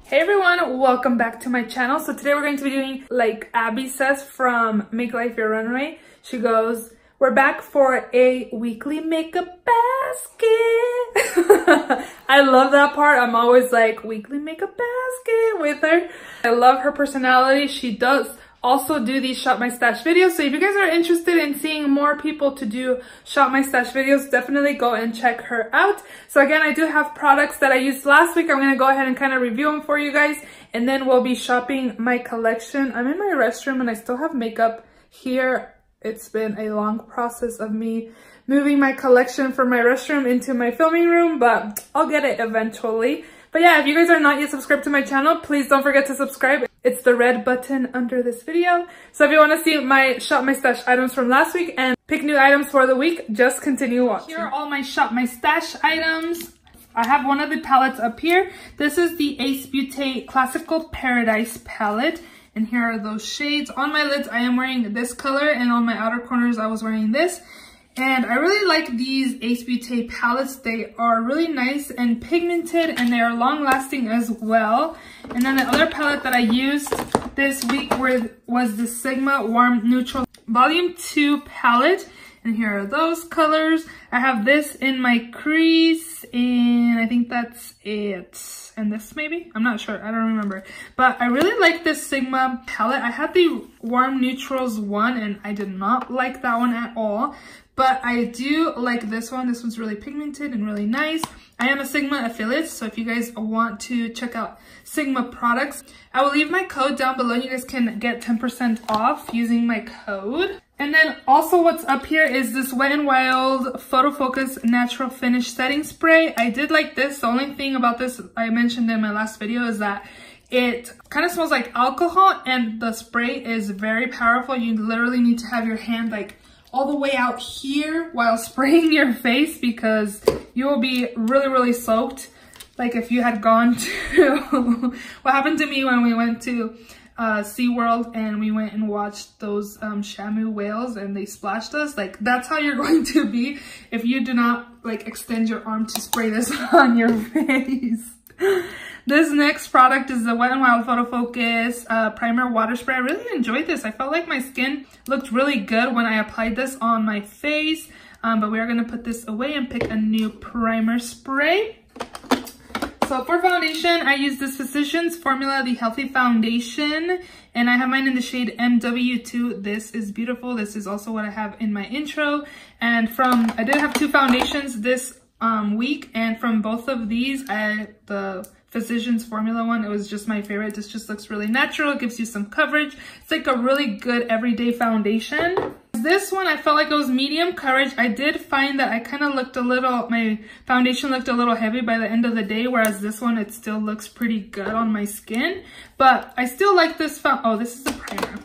Hey everyone, welcome back to my channel. So today we're going to be doing, like Abby says from Make Life Your Runway. She goes, we're back for a weekly makeup basket. I love that part. I'm always like, weekly makeup basket with her. I love her personality. She does also do these Shop My Stash videos. So if you guys are interested in seeing more people to do Shop My Stash videos, definitely go and check her out. So again, I do have products that I used last week. I'm going to go ahead and kind of review them for you guys. And then we'll be shopping my collection. I'm in my restroom and I still have makeup here. It's been a long process of me moving my collection from my restroom into my filming room, but I'll get it eventually. But yeah, if you guys are not yet subscribed to my channel, please don't forget to subscribe. It's the red button under this video. So if you want to see my Shop My Stash items from last week and pick new items for the week, just continue watching. Here are all my Shop My Stash items. I have one of the palettes up here. This is the Ace Beauté Classical Paradise palette. And here are those shades. On my lids, I am wearing this color, and on my outer corners, I was wearing this. And I really like these Ace Beauté palettes. They are really nice and pigmented, and they are long lasting as well. And then the other palette that I used this week was the Sigma Warm Neutral Volume 2 palette. And here are those colors. I have this in my crease, and I think that's it. And this maybe? I'm not sure. I don't remember. But I really like this Sigma palette. I had the Warm Neutrals one, and I did not like that one at all. But I do like this one. This one's really pigmented and really nice. I am a Sigma affiliate, so if you guys want to check out Sigma products, I will leave my code down below. You guys can get 10% off using my code. And then also what's up here is this Wet n Wild Photo Focus Natural Finish Setting Spray. I did like this. The only thing about this I mentioned in my last video is that it kind of smells like alcohol, and the spray is very powerful. You literally need to have your hand like all the way out here while spraying your face, because you will be really soaked. Like if you had gone to what happened to me when we went to SeaWorld and we went and watched those Shamu whales and they splashed us. Like that's how you're going to be if you do not like extend your arm to spray this on your face. This next product is the Wet n Wild Photo Focus Primer Water Spray. I really enjoyed this. I felt like my skin looked really good when I applied this on my face. But we are going to put this away and pick a new primer spray. So for foundation, I use this Physicians Formula, the Healthy Foundation. And I have mine in the shade MW2. This is beautiful. This is also what I have in my intro. And I did have two foundations this week. And from both of these, the Physicians Formula one, it was just my favorite. This just looks really natural. It gives you some coverage. It's like a really good everyday foundation. This one, I felt like it was medium coverage. I did find that I kind of looked my foundation looked a little heavy by the end of the day, whereas this one, it still looks pretty good on my skin. But I still like this oh, this is a primer.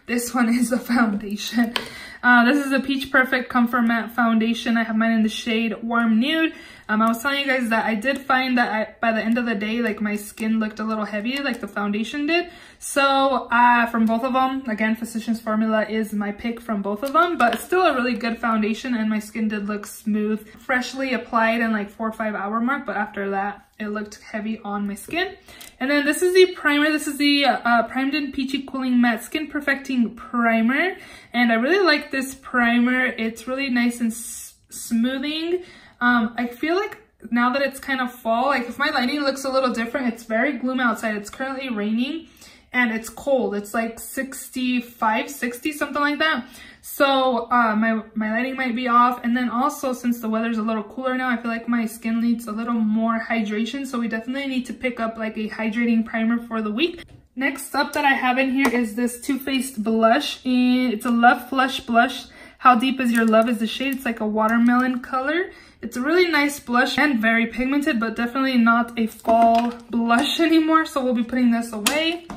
This one is a foundation. This is a Peach Perfect Comfort Matte Foundation. I have mine in the shade Warm Nude. I was telling you guys that I did find that by the end of the day, like my skin looked a little heavy, like the foundation did. So from both of them, again, Physicians Formula is my pick from both of them, but it's still a really good foundation, and my skin did look smooth, freshly applied in like 4 or 5 hour mark, but after that, it looked heavy on my skin. And then this is the primer. This is the Primed and Peachy Cooling Matte Skin Perfecting Primer. And I really like this primer. It's really nice and smoothing. I feel like now that it's kind of fall, like if my lighting looks a little different, it's very gloomy outside. It's currently raining and it's cold. It's like 65, 60, something like that. So my lighting might be off. And then also, since the weather's a little cooler now, I feel like my skin needs a little more hydration. So we definitely need to pick up like a hydrating primer for the week. Next up that I have in here is this Too Faced blush. And it's a Love Flush blush. How Deep Is Your Love is the shade. It's like a watermelon color. It's a really nice blush and very pigmented, but definitely not a fall blush anymore. So we'll be putting this away.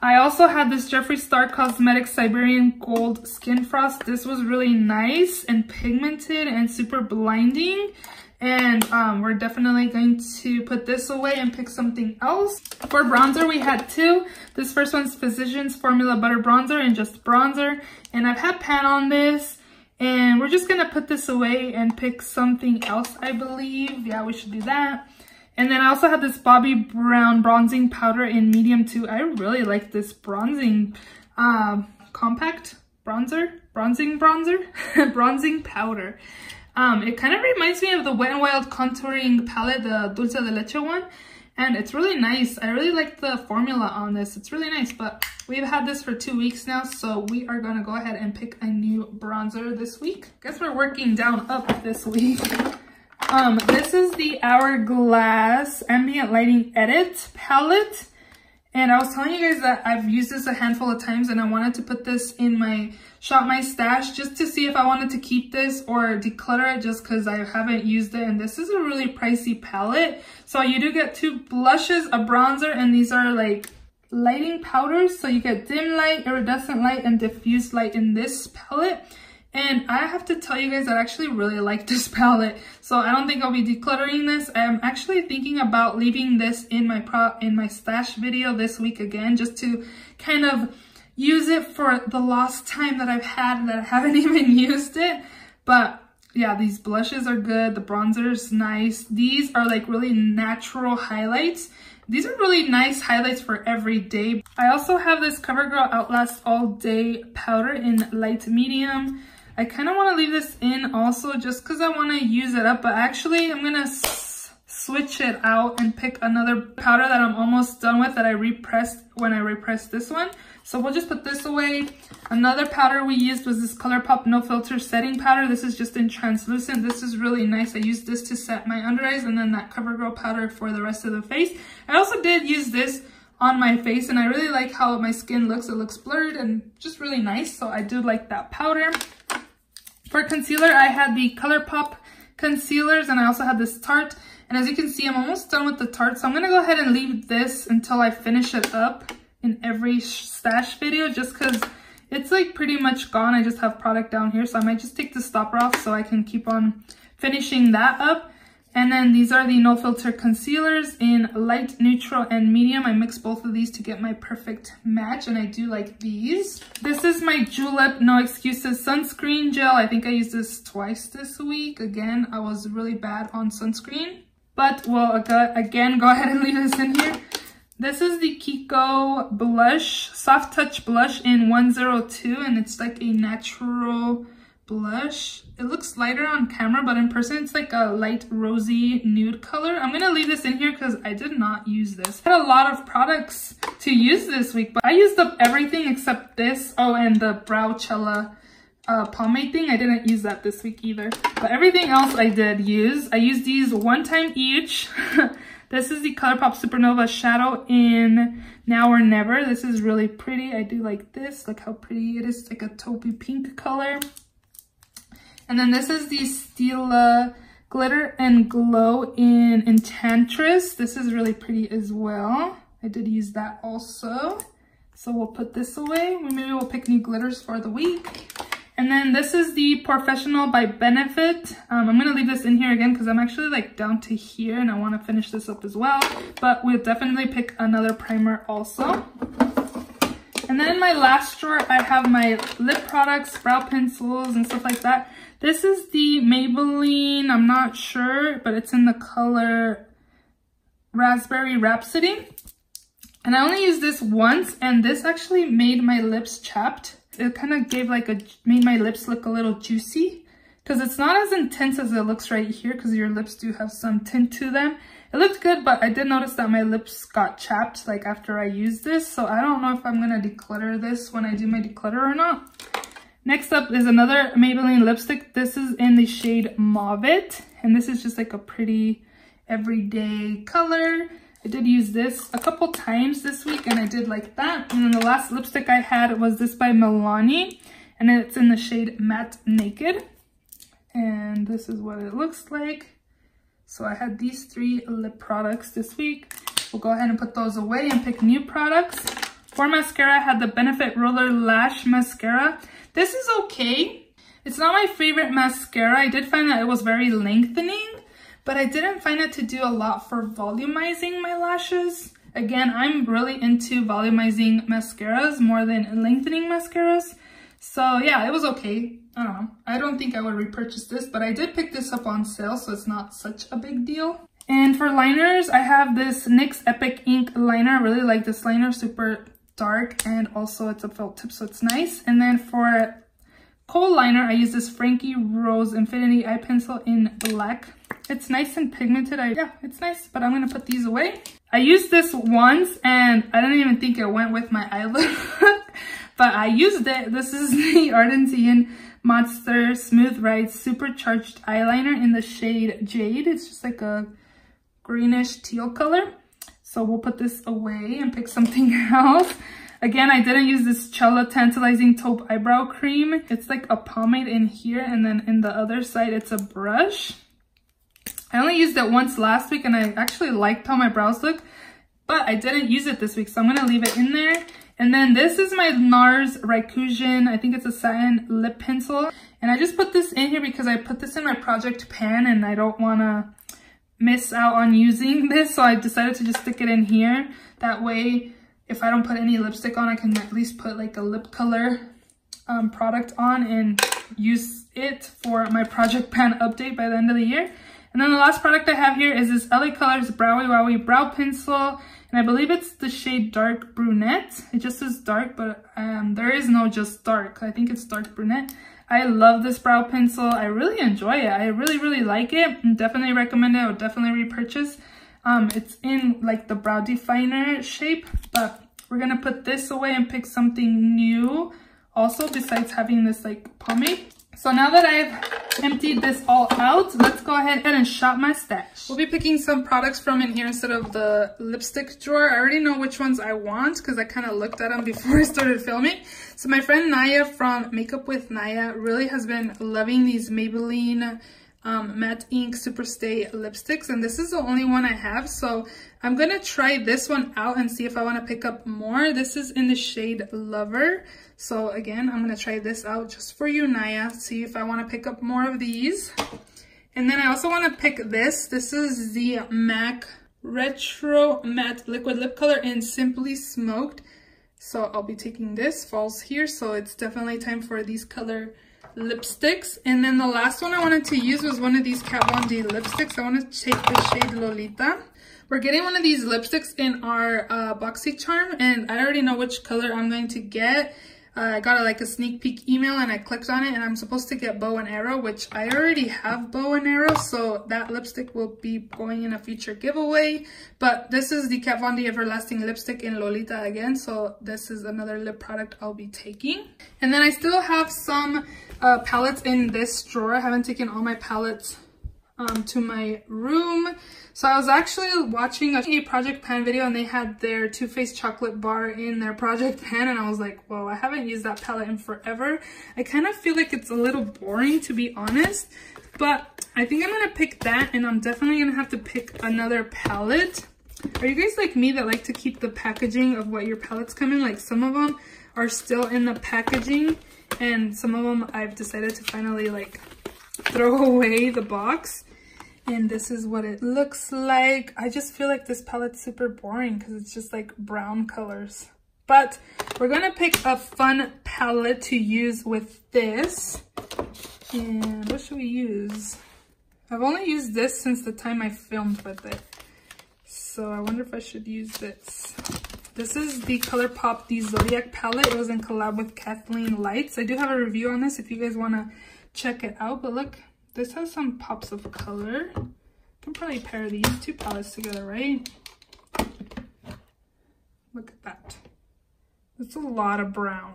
I also had this Jeffree Star Cosmetics Siberian Gold Skin Frost. This was really nice and pigmented and super blinding. And we're definitely going to put this away and pick something else. For bronzer, we had two. This first one's Physicians Formula Butter Bronzer and just bronzer. And I've had pan on this. And we're just going to put this away and pick something else, I believe. Yeah, we should do that. And then I also had this Bobbi Brown bronzing powder in medium 2. I really like this bronzing compact bronzing powder. It kind of reminds me of the Wet n Wild contouring palette, the Dulce de Leche one. And it's really nice. I really like the formula on this. It's really nice, but we've had this for 2 weeks now, so we are gonna go ahead and pick a new bronzer this week. Guess we're working down up this week. This is the Hourglass Ambient Lighting Edit palette. And I was telling you guys that I've used this a handful of times and I wanted to put this in my Shop My Stash just to see if I wanted to keep this or declutter it just because I haven't used it. And this is a really pricey palette. So you do get 2 blushes, a bronzer, and these are like lighting powders. So you get dim light, iridescent light, and diffuse light in this palette. And I have to tell you guys that I actually really like this palette. So I don't think I'll be decluttering this. I'm actually thinking about leaving this in my stash video this week again, just to kind of use it for the lost time that I've had that I haven't even used it. But yeah, these blushes are good. The bronzer is nice. These are like really natural highlights. These are really nice highlights for every day. I also have this CoverGirl Outlast All Day powder in light medium. I kind of want to leave this in also just because I want to use it up, but actually I'm going to switch it out and pick another powder that I'm almost done with that I repressed when I repressed this one. So we'll just put this away. Another powder we used was this ColourPop No Filter setting powder. This is just in translucent. This is really nice. I used this to set my under eyes and then that CoverGirl powder for the rest of the face. I also did use this on my face and I really like how my skin looks. It looks blurred and just really nice. So I do like that powder. For concealer, I had the ColourPop concealers and I also had this Tarte. And as you can see, I'm almost done with the Tarte. So I'm going to go ahead and leave this until I finish it up in every stash video just because it's like pretty much gone. I just have product down here. So I might just take the stopper off so I can keep on finishing that up. And then these are the No Filter concealers in light, neutral, and medium. I mixed both of these to get my perfect match, and I do like these. This is my Julep No Excuses sunscreen gel. I think I used this twice this week. Again, I was really bad on sunscreen, but we'll again go ahead and leave this in here. This is the Kiko blush, Soft Touch blush in 102, and it's like a natural blush. It looks lighter on camera, but in person it's like a light rosy nude color. I'm gonna leave this in here because I did not use this. I had a lot of products to use this week, but I used up everything except this. Oh, and the Browcella pomade thing. I didn't use that this week either, but everything else I did use. I used these one time each. This is the ColourPop Supernova Shadow in Now or Never. This is really pretty. I do like this. Look how pretty it is. It's like a taupey pink color. And then this is the Stila Glitter and Glow in Enchantress. This is really pretty as well. I did use that also. So we'll put this away. Maybe we'll pick new glitters for the week. And then this is the Professional by Benefit. I'm going to leave this in here again because I'm actually like down to here and I want to finish this up as well. But we'll definitely pick another primer also. And then in my last drawer, I have my lip products, brow pencils, and stuff like that. This is the Maybelline, I'm not sure, but it's in the color Raspberry Rhapsody. And I only used this once, and this actually made my lips chapped. It kind of gave like made my lips look a little juicy. Because it's not as intense as it looks right here, because your lips do have some tint to them. It looked good, but I did notice that my lips got chapped like after I used this. So I don't know if I'm going to declutter this when I do my declutter or not. Next up is another Maybelline lipstick. This is in the shade Mauve-it. And this is just like a pretty everyday color. I did use this a couple times this week and I did like that. And then the last lipstick I had was this by Milani. And it's in the shade Matte Naked. And this is what it looks like. So I had these 3 lip products this week. We'll go ahead and put those away and pick new products. For mascara, I had the Benefit Roller Lash Mascara. This is okay. It's not my favorite mascara. I did find that it was very lengthening, but I didn't find it to do a lot for volumizing my lashes. Again, I'm really into volumizing mascaras more than lengthening mascaras. So yeah, it was okay. I don't know. I don't think I would repurchase this, but I did pick this up on sale, so it's not such a big deal. And for liners, I have this NYX Epic Ink liner. I really like this liner, super dark, and also it's a felt tip, so it's nice. And then for kohl liner, I use this Frankie Rose Infinity Eye Pencil in black. It's nice and pigmented. Yeah, it's nice, but I'm gonna put these away. I used this once and I didn't even think it went with my eye look, but I used it. This is the Argentine Monster Smooth Ride Supercharged Eyeliner in the shade Jade. It's just like a greenish teal color. So we'll put this away and pick something else. Again, I didn't use this Cella Tantalizing Taupe Eyebrow Cream. It's like a pomade in here, and then in the other side, it's a brush. I only used it once last week, and I actually liked how my brows look, but I didn't use it this week, so I'm gonna leave it in there. And then this is my NARS Raikujen, I think it's a satin lip pencil. And I just put this in here because I put this in my project pan, and I don't wanna miss out on using this, so I decided to just stick it in here. That way, if I don't put any lipstick on, I can at least put like a lip color product on and use it for my project pan update by the end of the year. And then the last product I have here is this LA Colors Browy Wowie Brow Pencil, and I believe it's the shade Dark Brunette. It just says dark, but there is no just dark. I think it's Dark Brunette. I love this brow pencil. I really enjoy it. I really like it, and definitely recommend it. I would definitely repurchase. It's in like the brow definer shape, but we're gonna put this away and pick something new also, besides having this like pomade. So now that I've emptied this all out, let's go ahead and shop my stash. We'll be picking some products from in here instead of the lipstick drawer. I already know which ones I want because I kind of looked at them before I started filming. So my friend Naya from Makeup with Naya really has been loving these Maybelline Matte Ink Superstay lipsticks, and this is the only one I have, so I'm gonna try this one out and see if I want to pick up more. This is in the shade Lover, so again, I'm gonna try this out just for you, Naya, see if I want to pick up more of these. And then I also want to pick this. This is the MAC Retro Matte Liquid Lip Color in Simply Smoked, so I'll be taking this. Falls here, so it's definitely time for these color lipsticks. And then the last one I wanted to use was one of these Kat Von D lipsticks. I want to take the shade Lolita. We're getting one of these lipsticks in our BoxyCharm, and I already know which color I'm going to get. I got like a sneak peek email and I clicked on it, and I'm supposed to get Bow and Arrow, which I already have Bow and Arrow, so that lipstick will be going in a future giveaway. But this is the Kat Von D Everlasting Lipstick in Lolita again, so this is another lip product I'll be taking. And then I still have some palettes in this drawer. I haven't taken all my palettes to my room. So I was actually watching a Project Pan video, and they had their Too Faced chocolate bar in their Project Pan, and I was like, whoa, I haven't used that palette in forever. I kind of feel like it's a little boring, to be honest, but I think I'm gonna pick that, and I'm definitely gonna have to pick another palette. Are you guys like me that like to keep the packaging of what your palettes come in? Like, some of them are still in the packaging, and some of them I've decided to finally like throw away the box. And this is what it looks like. I just feel like this palette's super boring because it's just like brown colors. But we're gonna pick a fun palette to use with this. And what should we use? I've only used this since the time I filmed with it, so I wonder if I should use this. This is the ColourPop The Zodiac palette. It was in collab with Kathleen Lights. I do have a review on this if you guys want to check it out. But look, this has some pops of color. I can probably pair these two palettes together, right? Look at that. That's a lot of brown.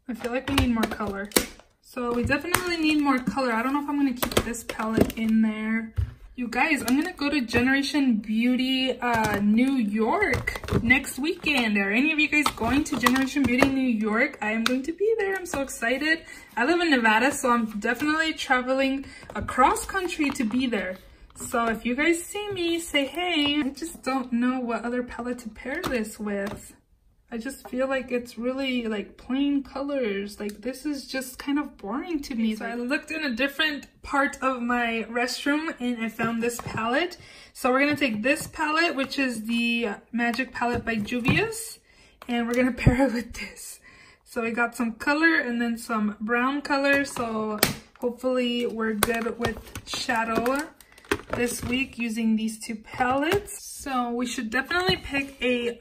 I feel like we need more color. So we definitely need more color. I don't know if I'm going to keep this palette in there. You guys, I'm going to go to Generation Beauty New York next weekend. Are any of you guys going to Generation Beauty New York? I am going to be there. I'm so excited. I live in Nevada, so I'm definitely traveling across country to be there. So if you guys see me, say hey. I just don't know what other palette to pair this with. I just feel like it's really like plain colors. Like, this is just kind of boring to me. So I looked in a different part of my restroom and I found this palette. So we're gonna take this palette, which is the Magic Palette by Juvia's, and we're gonna pair it with this. So we got some color and then some brown color. So hopefully we're good with shadow. this week using these two palettes. So we should definitely pick a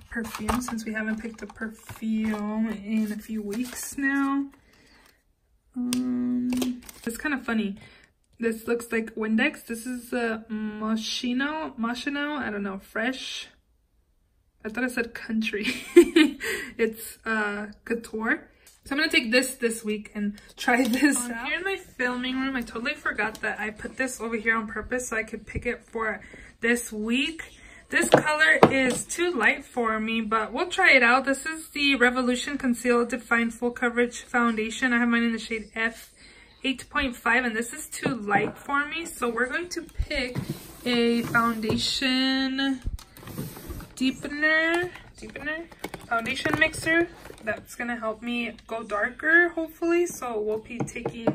perfume, since we haven't picked a perfume in a few weeks now. It's kind of funny. This looks like Windex. This is the Moschino, I don't know, fresh. I thought I said country. It's couture. So I'm gonna take this week and try this out. Here in my filming room, I totally forgot that I put this over here on purpose so I could pick it for this week. This color is too light for me, but we'll try it out. This is the Revolution Conceal Define Full Coverage Foundation. I have mine in the shade F8.5, and this is too light for me. So we're going to pick a foundation foundation mixer that's gonna help me go darker, hopefully. So we'll be taking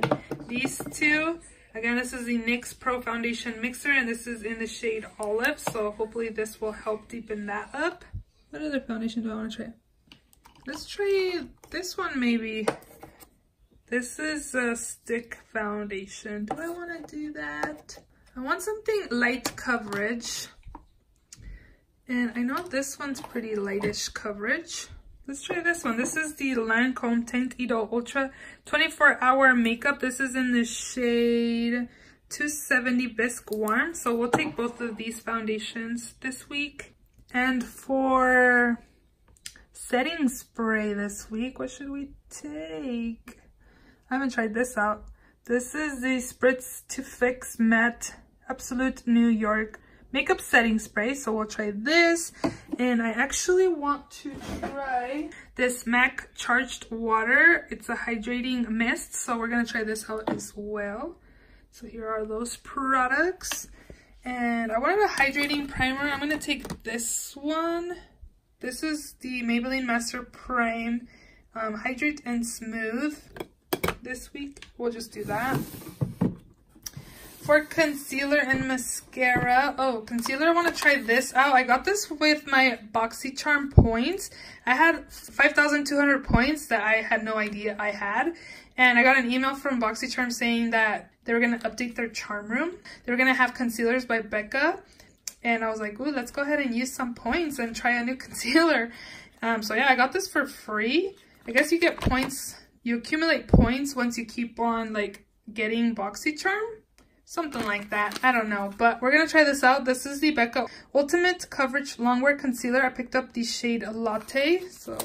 these two. Again, this is the NYX Pro Foundation Mixer, and this is in the shade Olive, so hopefully this will help deepen that up. What other foundation do I want to try? Let's try this one maybe. This is a stick foundation. Do I want to do that? I want something light coverage. And I know this one's pretty lightish coverage. Let's try this one. This is the Lancome Teint Idol Ultra 24-Hour Makeup. This is in the shade 270 Bisque Warm. So we'll take both of these foundations this week. And for setting spray this week, what should we take? I haven't tried this out. This is the Spritz to Fix Matte Absolute New York Makeup Setting Spray. So we'll try this. And I actually want to try this MAC Charged Water. It's a hydrating mist, so we're gonna try this out as well. So here are those products. And I wanted a hydrating primer. I'm gonna take this one. This is the Maybelline Master Prime Hydrate and Smooth. This week, we'll just do that. For concealer and mascara, concealer, I want to try this out. I got this with my BoxyCharm points. I had 5,200 points that I had no idea I had. And I got an email from BoxyCharm saying that they were going to update their charm room. They were going to have concealers by Becca. And I was like, ooh, let's go ahead and use some points and try a new concealer. So yeah, I got this for free. I guess you get points. You accumulate points once you keep on like getting BoxyCharm. Something like that. I don't know. But we're going to try this out. This is the Becca Ultimate Coverage Longwear Concealer. I picked up the shade Latte. So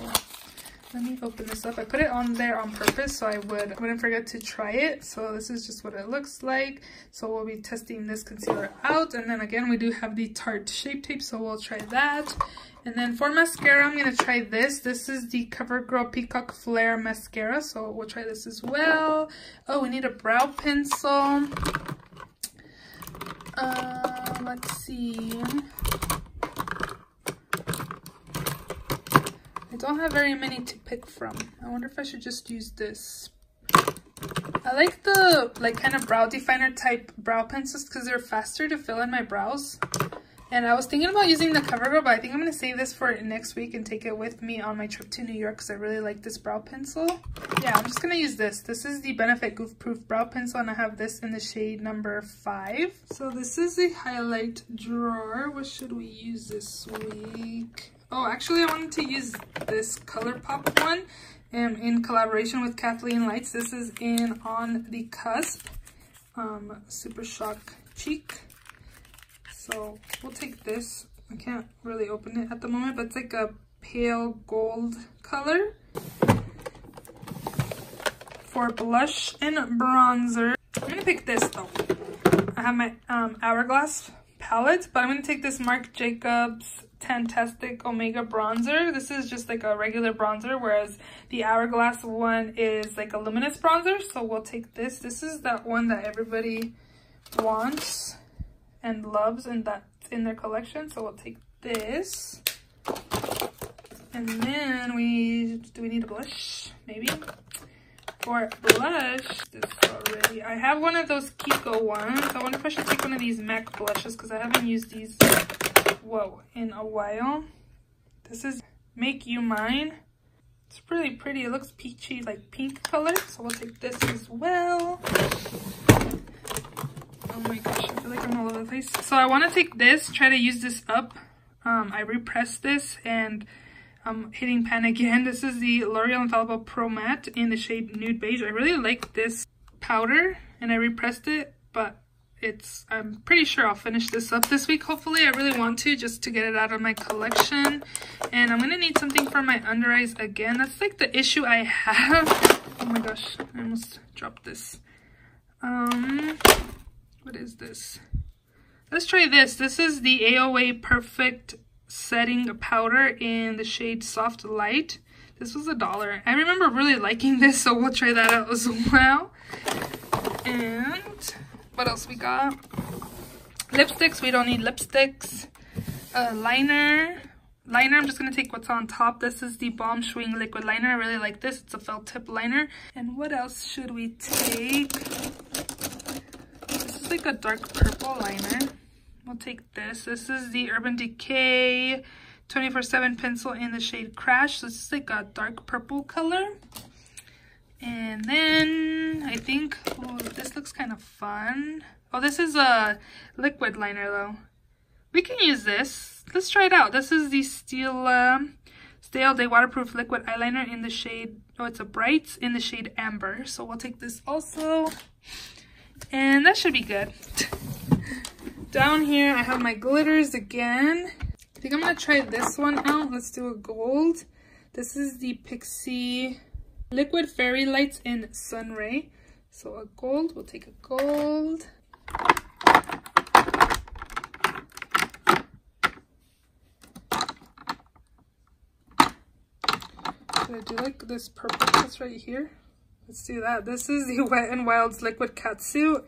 let me open this up. I put it on there on purpose so I wouldn't forget to try it. So this is just what it looks like. So we'll be testing this concealer out. And then again, we do have the Tarte Shape Tape. So we'll try that. And then for mascara, I'm going to try this. This is the CoverGirl Peacock Flare Mascara. So we'll try this as well. Oh, we need a brow pencil. Let's see. I don't have very many to pick from. I wonder if I should just use this. I like the kind of brow definer type brow pencils because they're faster to fill in my brows. And I was thinking about using the CoverGirl, but I think I'm going to save this for next week and take it with me on my trip to New York because I really like this brow pencil. Yeah, I'm just going to use this. This is the Benefit Goof Proof Brow Pencil, and I have this in the shade number 5. So this is a highlight drawer. What should we use this week? Oh, actually, I wanted to use this ColourPop one in collaboration with Kathleen Lights. This is in On the Cusp Super Shock Cheek. So we'll take this. I can't really open it at the moment, but it's like a pale gold color. For blush and bronzer, I'm gonna pick this though. I have my Hourglass palette, but I'm gonna take this Marc Jacobs Fantastic Omega bronzer. This is just like a regular bronzer, whereas the Hourglass one is like a luminous bronzer. So we'll take this. This is that one that everybody wants and loves, and that's in their collection. So we'll take this. And then do we need a blush? Maybe. For blush, this already. I have one of those Kiko ones. I wonder if I should take one of these MAC blushes because I haven't used these, in a while. This is Make You Mine. It's really pretty. It looks peachy, like pink color. So we'll take this as well. Oh my gosh, I feel like I'm all over the place. So I want to take this, try to use this up. I repressed this and I'm hitting pan again. This is the L'Oreal Infallible Pro Matte in the shade Nude Beige. I really like this powder and I repressed it, but I'm pretty sure I'll finish this up this week. Hopefully, I really want to, just to get it out of my collection. And I'm gonna need something for my under eyes again. That's like the issue I have. Oh my gosh, I almost dropped this. What is this? Let's try this. This is the AOA Perfect Setting Powder in the shade Soft Light. This was $1. I remember really liking this, so we'll try that out as well. And what else we got? Lipsticks. We don't need lipsticks. Liner. I'm just going to take what's on top. This is the Balm Schwing Liquid Liner. I really like this. It's a felt tip liner. And what else should we take? This is like a dark purple liner. We'll take this. This is the Urban Decay 24/7 pencil in the shade Crash. This is like a dark purple color. And then I think, oh, this looks kind of fun. Oh, this is a liquid liner though. We can use this. Let's try it out. This is the Stale Day Waterproof Liquid Eyeliner in the shade, oh, it's a Brights in the shade Amber. So we'll take this also. And that should be good. Down here, I have my glitters again. I think I'm gonna try this one out. Let's do a gold. This is the Pixie Liquid Fairy Lights in Sunray. So a gold, we'll take a gold. I do like this purple that's right here. Let's do that. This is the Wet n Wild's Liquid Catsuit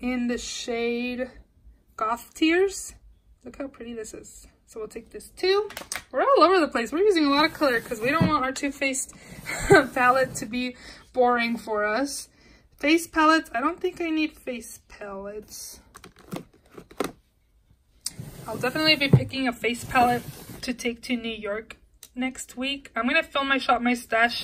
in the shade Goth Tears. Look how pretty this is. So we'll take this too. We're all over the place. We're using a lot of color because we don't want our Too Faced palette to be boring for us. Face palettes. I don't think I need face palettes. I'll definitely be picking a face palette to take to New York next week. I'm going to film my Shop My Stash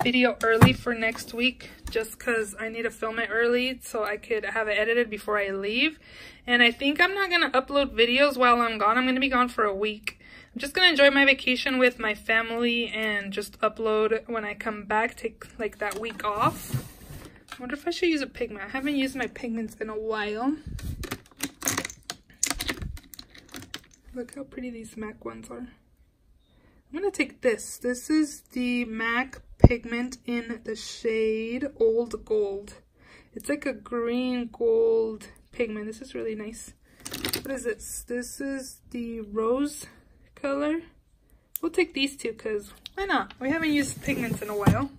video early for next week just because I need to film it early so I could have it edited before I leave. And I think I'm not going to upload videos while I'm gone. I'm going to be gone for a week. I'm just going to enjoy my vacation with my family and just upload when I come back, take like that week off. I wonder if I should use a pigment. I haven't used my pigments in a while. Look how pretty these MAC ones are. I'm going to take this. This is the MAC pigment in the shade Old Gold. It's like a green gold pigment. This is really nice. What is this? This is the rose color. We'll take these two because why not? We haven't used pigments in a while.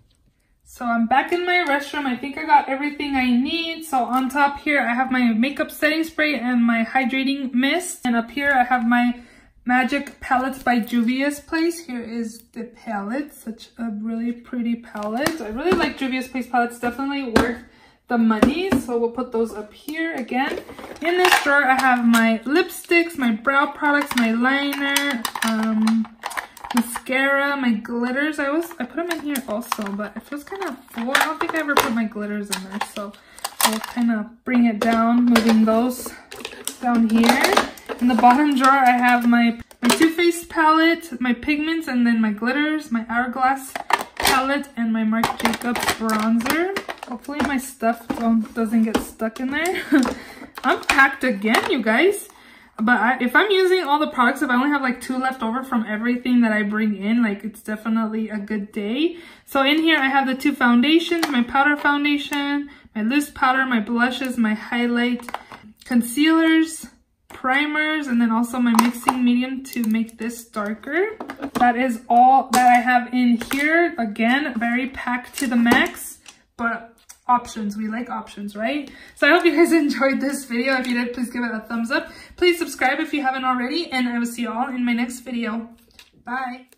So I'm back in my restroom. I think I got everything I need. So on top here, I have my makeup setting spray and my hydrating mist. And up here, I have my Magic Palettes by Juvia's Place. Here is the palette. Such a really pretty palette. I really like Juvia's Place palettes. Definitely worth the money. So we'll put those up here again. In this drawer, I have my lipsticks, my brow products, my liner, mascara, my glitters. I put them in here also, but it feels kind of full. I don't think I ever put my glitters in there. So I'll kind of bring it down, moving those down here. In the bottom drawer, I have my Too Faced palette, my pigments, and then my glitters, my Hourglass palette, and my Marc Jacobs bronzer. Hopefully my stuff doesn't get stuck in there. I'm packed again, you guys. But if I'm using all the products, if I only have like 2 left over from everything that I bring in, like it's definitely a good day. So in here, I have the 2 foundations, my powder foundation, my loose powder, my blushes, my highlight, concealers, primers, and then also my mixing medium to make this darker. That is all that I have in here. Again, very packed to the max, but options. We like options, right? So I hope you guys enjoyed this video. If you did, please give it a thumbs up. Please subscribe if you haven't already, and I will see you all in my next video. Bye.